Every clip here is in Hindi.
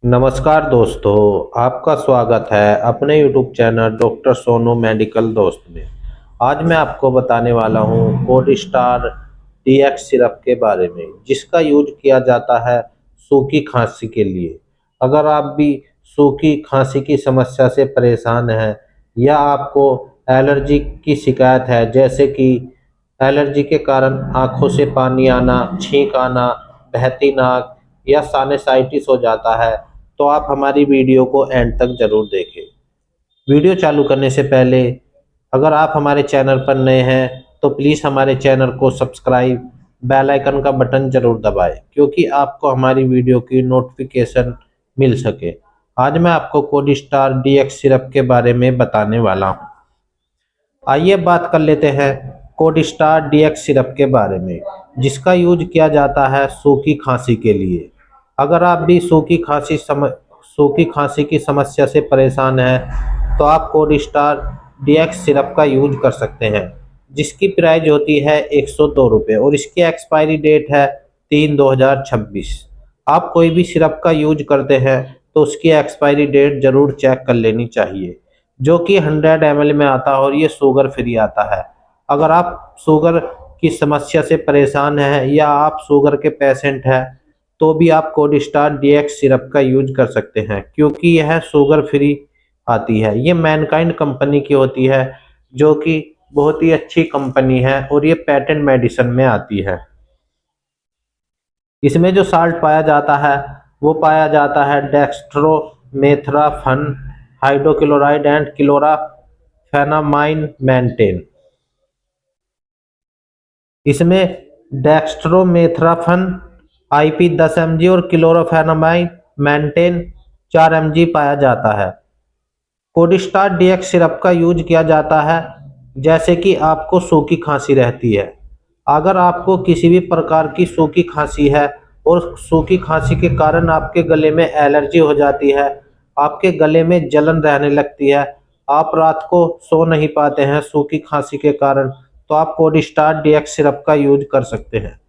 नमस्कार दोस्तों, आपका स्वागत है अपने YouTube channel doctor Sonu medical दोस्त में। आज मैं आपको बताने वाला हूँ कोड स्टार डीएक्स सिरप के बारे में, जिसका यूज किया जाता है सूखी खांसी के लिए। अगर आप भी सूखी खांसी की समस्या से परेशान हैं या आपको एलर्जी की शिकायत है, जैसे कि एलर्जी के कारण आंखों से पानी आना, छींक आना, बहती नाक या साइनसाइटिस हो जाता है, तो आप हमारी वीडियो को एंड तक ज़रूर देखें। वीडियो चालू करने से पहले अगर आप हमारे चैनल पर नए हैं तो प्लीज़ हमारे चैनल को सब्सक्राइब, बेल आइकन का बटन ज़रूर दबाएं, क्योंकि आपको हमारी वीडियो की नोटिफिकेशन मिल सके। आज मैं आपको कोड स्टार डीएक्स सिरप के बारे में बताने वाला हूँ। आइए बात कर लेते हैं कोड स्टार डीएक्स सिरप के बारे में, जिसका यूज किया जाता है सूखी खांसी के लिए। अगर आप भी सूखी खांसी की समस्या से परेशान हैं तो आप कोड स्टार डीएक्स सिरप का यूज कर सकते हैं, जिसकी प्राइस होती है 102 रुपये और इसकी एक्सपायरी डेट है 3/2026। आप कोई भी सिरप का यूज करते हैं तो उसकी एक्सपायरी डेट ज़रूर चेक कर लेनी चाहिए, जो कि 100 ml में आता है और ये शुगर फ्री आता है। अगर आप शुगर की समस्या से परेशान हैं या आप शुगर के पेशेंट हैं तो भी आप कोड स्टार डीएक्स सिरप का यूज कर सकते हैं, क्योंकि यह शुगर फ्री आती है। ये मैनकाइंड कंपनी की होती है, जो कि बहुत ही अच्छी कंपनी है और ये पेटेंट मेडिसिन में आती है। इसमें जो साल्ट पाया जाता है वो पाया जाता है डेक्स्ट्रोमेथ्राफन, हाइड्रोक्लोराइड एंड क्लोराफेनामाइन मेंटेन। इसमें डेक्स्ट्रोमेथ्राफन आईपी 10 mg और क्लोरोफेनामाइन मेंटेन 4 mg पाया जाता है। कोडिस्टार डीएक्स सिरप का यूज किया जाता है जैसे कि आपको सूखी खांसी रहती है। अगर आपको किसी भी प्रकार की सूखी खांसी है और सूखी खांसी के कारण आपके गले में एलर्जी हो जाती है, आपके गले में जलन रहने लगती है, आप रात को सो नहीं पाते हैं सूखी खांसी के कारण, तो आप कोडिस्टार डीएक्स सिरप का यूज कर सकते हैं।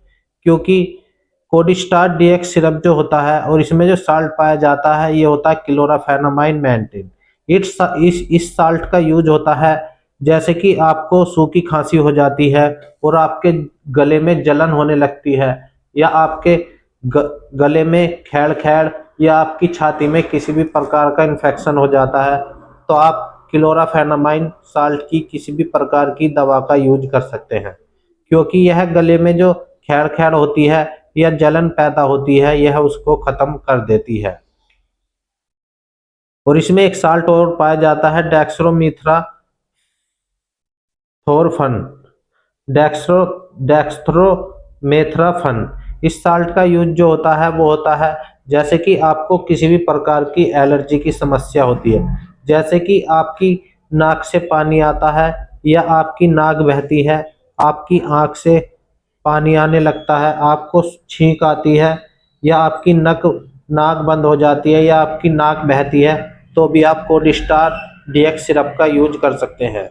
क्योंकि कोडिस्टार डीएक्स सिरप जो होता है और इसमें जो साल्ट पाया जाता है ये होता है क्लोराफेनामाइन मेंटेन। इस साल्ट का यूज होता है जैसे कि आपको सूखी खांसी हो जाती है और आपके गले में जलन होने लगती है, या आपके गले में खैड़ खैड़ या आपकी छाती में किसी भी प्रकार का इन्फेक्शन हो जाता है, तो आप क्लोराफेनामाइन साल्ट की किसी भी प्रकार की दवा का यूज कर सकते हैं। क्योंकि यह गले में जो खैड़ खैड़ होती है या जलन पैदा होती है, यह उसको खत्म कर देती है। और इसमें एक साल्ट और पाया जाता है डेक्स्ट्रोमीथ्रा थोरफन, डेक्स्ट्रोमेथ्राफन। इस साल्ट का यूज जो होता है वो होता है जैसे कि आपको किसी भी प्रकार की एलर्जी की समस्या होती है, जैसे कि आपकी नाक से पानी आता है या आपकी नाक बहती है, आपकी आंख से पानी आने लगता है, आपको छींक आती है या आपकी नाक बंद हो जाती है या आपकी नाक बहती है, तो भी आप कोडिस्टार डीएक्स सिरप का यूज कर सकते हैं।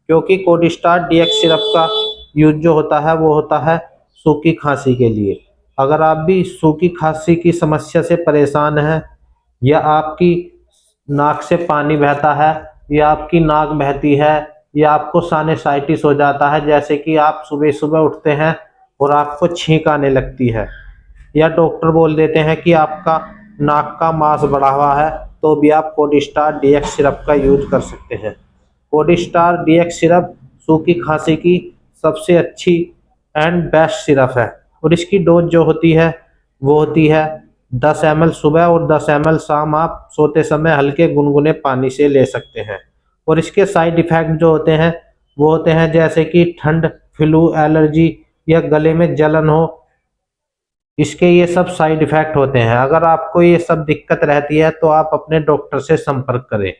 क्योंकि कोडिस्टार डीएक्स सिरप का यूज जो होता है वो होता है सूखी खांसी के लिए। अगर आप भी सूखी खांसी की समस्या से परेशान हैं या आपकी नाक से पानी बहता है या आपकी नाक बहती है या आपको साइनसाइटिस हो जाता है, जैसे कि आप सुबह सुबह उठते हैं और आपको छींक आने लगती है, या डॉक्टर बोल देते हैं कि आपका नाक का मांस बढ़ा हुआ है, तो भी आप कोडिस्टार डीएक्स सिरप का यूज कर सकते हैं। कोडिस्टार डीएक्स सिरप सूखी खांसी की सबसे अच्छी एंड बेस्ट सिरप है और इसकी डोज जो होती है वो होती है 10 ml सुबह और 10 ml शाम। आप सोते समय हल्के गुनगुने पानी से ले सकते हैं। और इसके साइड इफ़ेक्ट जो होते हैं वो होते हैं जैसे कि ठंड, फ्लू, एलर्जी या गले में जलन हो, इसके ये सब साइड इफ़ेक्ट होते हैं। अगर आपको ये सब दिक्कत रहती है तो आप अपने डॉक्टर से संपर्क करें।